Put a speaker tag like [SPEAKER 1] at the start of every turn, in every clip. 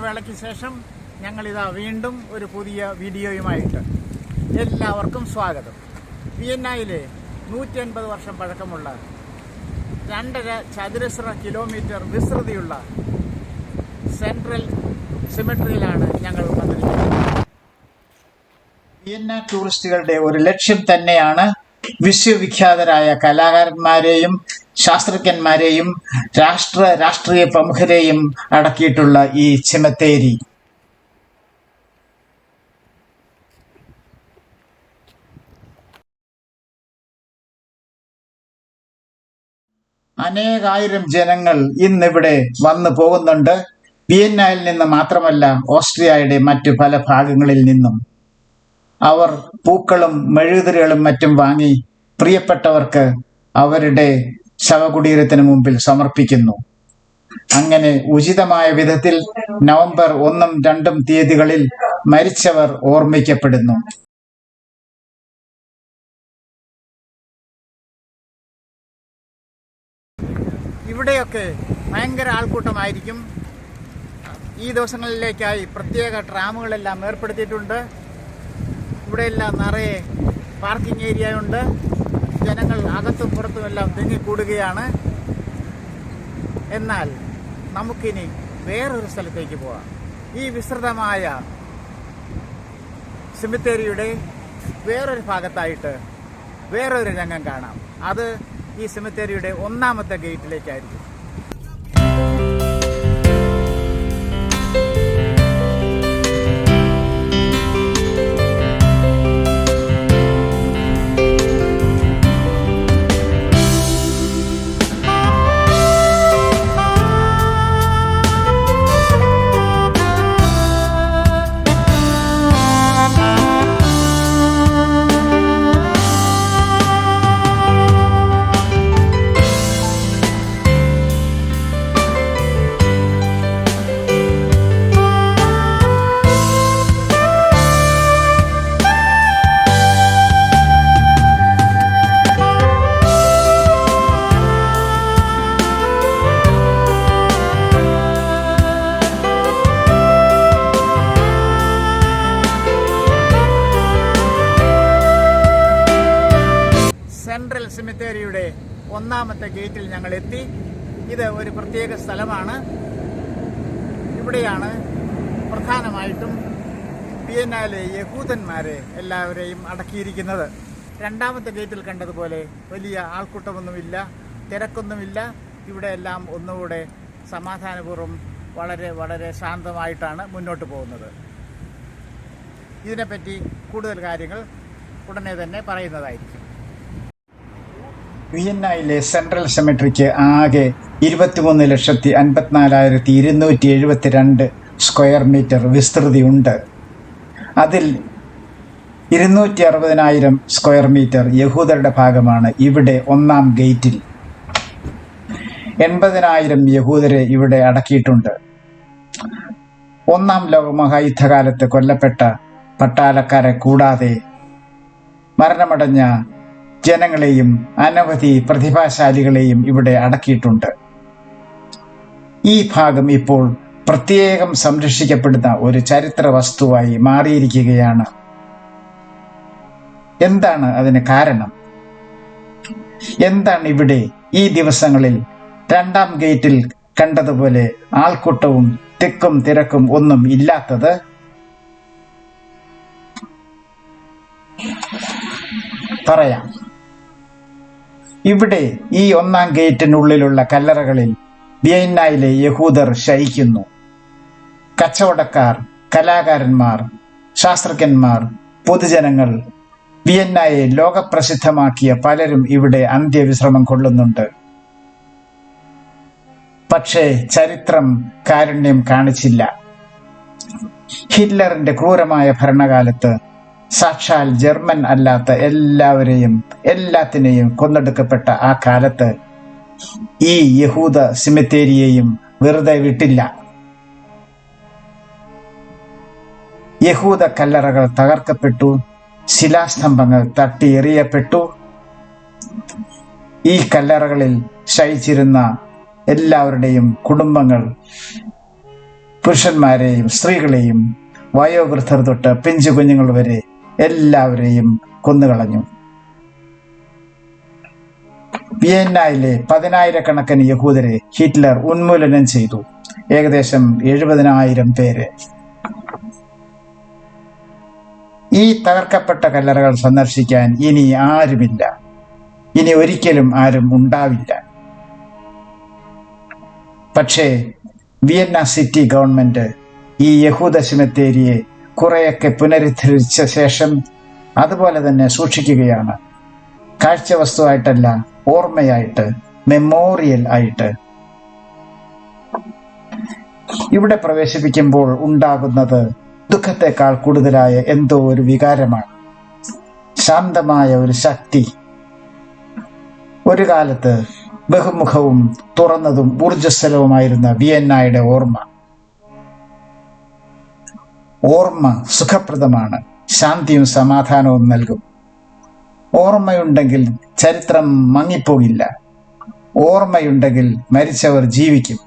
[SPEAKER 1] ഇടവേളയ്ക്ക് ശേഷം ഞങ്ങളിതാ വീണ്ടും ഒരു പുതിയ വീഡിയോയുമായിട്ട് എല്ലാവർക്കും സ്വാഗതം. വിയന്നയിലെ 150 വർഷം പഴക്കമുള്ള 2.5 ചതുരശ്ര കിലോമീറ്റർ വിസ്തൃതിയുള്ള സെൻട്രൽ സിമട്രിയിലാണ് ഞങ്ങൾ വന്നിരിക്കുന്നത്. വിയന്ന ടൂറിസ്റ്റുകളുടെ ഒരു ലക്ഷ്യം തന്നെയാണ് വിശ്വവിഖ്യാതരായ കലാകാരന്മാരെയും ശാസ്ത്രജ്ഞന്മാരെയും രാഷ്ട്രീയ പ്രമുഖരെയും അടക്കിയിട്ടുള്ള ഈ സെമിത്തേരി. അനേകായിരം ജനങ്ങൾ ഇന്നിവിടെ വന്നു പോകുന്നുണ്ട്. വിയന്നയിൽ നിന്ന് മാത്രമല്ല, ഓസ്ട്രിയയുടെ മറ്റു പല ഭാഗങ്ങളിൽ നിന്നും. അവർ പൂക്കളും മെഴുകുതിരികളും മറ്റും വാങ്ങി പ്രിയപ്പെട്ടവർക്ക് അവരുടെ ശവകുടീരത്തിന് മുമ്പിൽ സമർപ്പിക്കുന്നു. അങ്ങനെ ഉചിതമായ വിധത്തിൽ നവംബർ 1, 2 തീയതികളിൽ മരിച്ചവർ ഓർമ്മിക്കപ്പെടുന്നു. ഇവിടെയൊക്കെ ഭയങ്കര ആൾക്കൂട്ടമായിരിക്കും. ഈ ദിവസങ്ങളിലേക്കായി പ്രത്യേക ട്രാമുകളെല്ലാം ഏർപ്പെടുത്തിയിട്ടുണ്ട്. ഇവിടെയെല്ലാം നിറയെ പാർക്കിംഗ് ഏരിയ ഉണ്ട്. ജനങ്ങൾ അകത്തും പുറത്തുമെല്ലാം തിങ്ങിക്കൂടുകയാണ്. എന്നാൽ നമുക്കിനി വേറൊരു സ്ഥലത്തേക്ക് പോകാം. ഈ വിസ്തൃതമായ സെമിത്തേരിയുടെ വേറൊരു ഭാഗത്തായിട്ട് വേറൊരു രംഗം കാണാം. അത് ഈ സെമിത്തേരിയുടെ 1ാമത്തെ ഗേറ്റിലേക്കായിരിക്കും. സെൻട്രൽ സിമിത്തേരിയുടെ 1ാമത്തെ ഗേറ്റിൽ ഞങ്ങൾ എത്തി. ഇത് ഒരു പ്രത്യേക സ്ഥലമാണ്. ഇവിടെയാണ് പ്രധാനമായിട്ടും വിയന്നയിലെ യഹൂദന്മാരെ എല്ലാവരെയും അടക്കിയിരിക്കുന്നത്. 2ാമത്തെ ഗേറ്റിൽ കണ്ടതുപോലെ വലിയ ആൾക്കൂട്ടമൊന്നുമില്ല, തിരക്കൊന്നുമില്ല. ഇവിടെ എല്ലാം ഒന്നുകൂടെ സമാധാനപൂർവ്വം വളരെ വളരെ ശാന്തമായിട്ടാണ് മുന്നോട്ട് പോകുന്നത്. ഇതിനെപ്പറ്റി കൂടുതൽ കാര്യങ്ങൾ ഉടനെ തന്നെ പറയുന്നതായിരിക്കും. വിയന്നയിലെ സെൻട്രൽ സെമിട്രിക്ക് ആകെ 23,54,272 സ്ക്വയർ മീറ്റർ വിസ്തൃതി ഉണ്ട്. അതിൽ 260,000 സ്ക്വയർ മീറ്റർ യഹൂദരുടെ ഭാഗമാണ്. ഇവിടെ 1ാം ഗേറ്റിൽ 80,000 യഹൂദരെ ഇവിടെ അടക്കിയിട്ടുണ്ട്. 1ാം ലോകമഹായുദ്ധകാലത്ത് കൊല്ലപ്പെട്ട പട്ടാളക്കാരെ കൂടാതെ മരണമടഞ്ഞ ജനങ്ങളെയും അനവധി പ്രതിഭാശാലികളെയും ഇവിടെ അടക്കിയിട്ടുണ്ട്. ഈ ഭാഗം ഇപ്പോൾ പ്രത്യേകം സംരക്ഷിക്കപ്പെടുന്ന ഒരു ചരിത്ര വസ്തുവായി മാറിയിരിക്കുകയാണ്. എന്താണ് അതിന് കാരണം? എന്താണ് ഇവിടെ ഈ ദിവസങ്ങളിൽ 2ാം ഗേറ്റിൽ കണ്ടതുപോലെ ആൾക്കൂട്ടവും തിക്കും തിരക്കും ഒന്നും ഇല്ലാത്തത്? പറയാം. ഇവിടെ ഈ 1ാം ഗേറ്റിനുള്ളിലുള്ള കല്ലറകളിൽ വിയന്നയിലെ യഹൂദർ ശയിക്കുന്നു. കച്ചവടക്കാർ, കലാകാരന്മാർ, ശാസ്ത്രജ്ഞന്മാർ, പൊതുജനങ്ങൾ, വിയന്നയെ ലോകപ്രസിദ്ധമാക്കിയ പലരും ഇവിടെ അന്ത്യവിശ്രമം കൊള്ളുന്നുണ്ട്. പക്ഷേ ചരിത്രം കാരുണ്യം കാണിച്ചില്ല. ഹിറ്റ്ലറിന്റെ ക്രൂരമായ ഭരണകാലത്ത് സാക്ഷാൽ ജർമ്മൻ അല്ലാത്ത എല്ലാത്തിനെയും കൊന്നൊടുക്കപ്പെട്ട ആ കാലത്ത് ഈ യഹൂദ സെമിത്തേരിയെയും വെറുതെ വിട്ടില്ല. യഹൂദ കല്ലറകൾ തകർക്കപ്പെട്ടു, ശിലാസ്തംഭങ്ങൾ തട്ടിയെറിയപ്പെട്ടു. ഈ കല്ലറകളിൽ ശയിച്ചിരുന്ന എല്ലാവരുടെയും കുടുംബങ്ങൾ പുരുഷന്മാരെയും സ്ത്രീകളെയും വയോവൃദ്ധർ തൊട്ട് പിഞ്ചു കുഞ്ഞുങ്ങൾ വരെ എല്ലാവരെയും കൊന്നുകളഞ്ഞു. വിയന്നയിലെ 10,000-കണക്കിന് യഹൂദരെ ഹിറ്റ്ലർ ഉന്മൂലനം ചെയ്തു. ഏകദേശം 70,000 പേര്. ഈ തകർക്കപ്പെട്ട കല്ലറകൾ സന്ദർശിക്കാൻ ഇനി ആരുമില്ല. ഇനി ഒരിക്കലും ആരും ഉണ്ടാവില്ല. പക്ഷേ വിയന്ന സിറ്റി ഗവൺമെന്റ് ഈ യഹൂദ സിമത്തേരിയെ കുറെയൊക്കെ പുനരുദ്ധരിച്ച ശേഷം അതുപോലെ തന്നെ സൂക്ഷിക്കുകയാണ്. കാഴ്ച വസ്തുവായിട്ടല്ല, ഓർമ്മയായിട്ട്, മെമ്മോറിയൽ ആയിട്ട്. ഇവിടെ പ്രവേശിപ്പിക്കുമ്പോൾ ഉണ്ടാകുന്നത് ദുഃഖത്തെക്കാൾ കൂടുതലായ എന്തോ ഒരു വികാരമാണ്. ശാന്തമായ ഒരു ശക്തി. ഒരു കാലത്ത് ബഹുമുഖവും തുറന്നതും ഊർജ്ജസ്വലവുമായിരുന്ന വിയന്നയുടെ ഓർമ്മ സുഖപ്രദമാണ്, ശാന്തിയും സമാധാനവും നൽകും. ഓർമ്മയുണ്ടെങ്കിൽ ചരിത്രം മങ്ങിപ്പോകില്ല. ഓർമ്മയുണ്ടെങ്കിൽ മരിച്ചവർ ജീവിക്കും.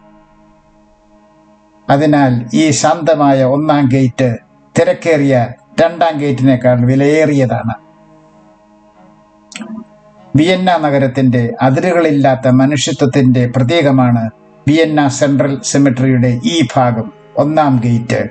[SPEAKER 1] അതിനാൽ ഈ ശാന്തമായ 1-ാം ഗേറ്റ് തിരക്കേറിയ 2-ാം ഗേറ്റിനേക്കാൾ വിലയേറിയതാണ്. വിയന്ന നഗരത്തിന്റെ അതിരുകളില്ലാത്ത മനുഷ്യത്വത്തിന്റെ പ്രതീകമാണ് വിയന്ന സെൻട്രൽ സെമിട്രിയുടെ ഈ ഭാഗം, 1-ാം ഗേറ്റ്.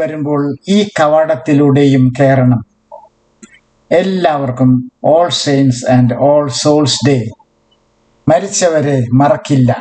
[SPEAKER 1] വരുമ്പോൾ ഈ കവാടത്തിലൂടെയും കയറണം. എല്ലാവർക്കും all saints and all souls day. മരിച്ചവരെ മറക്കില്ല.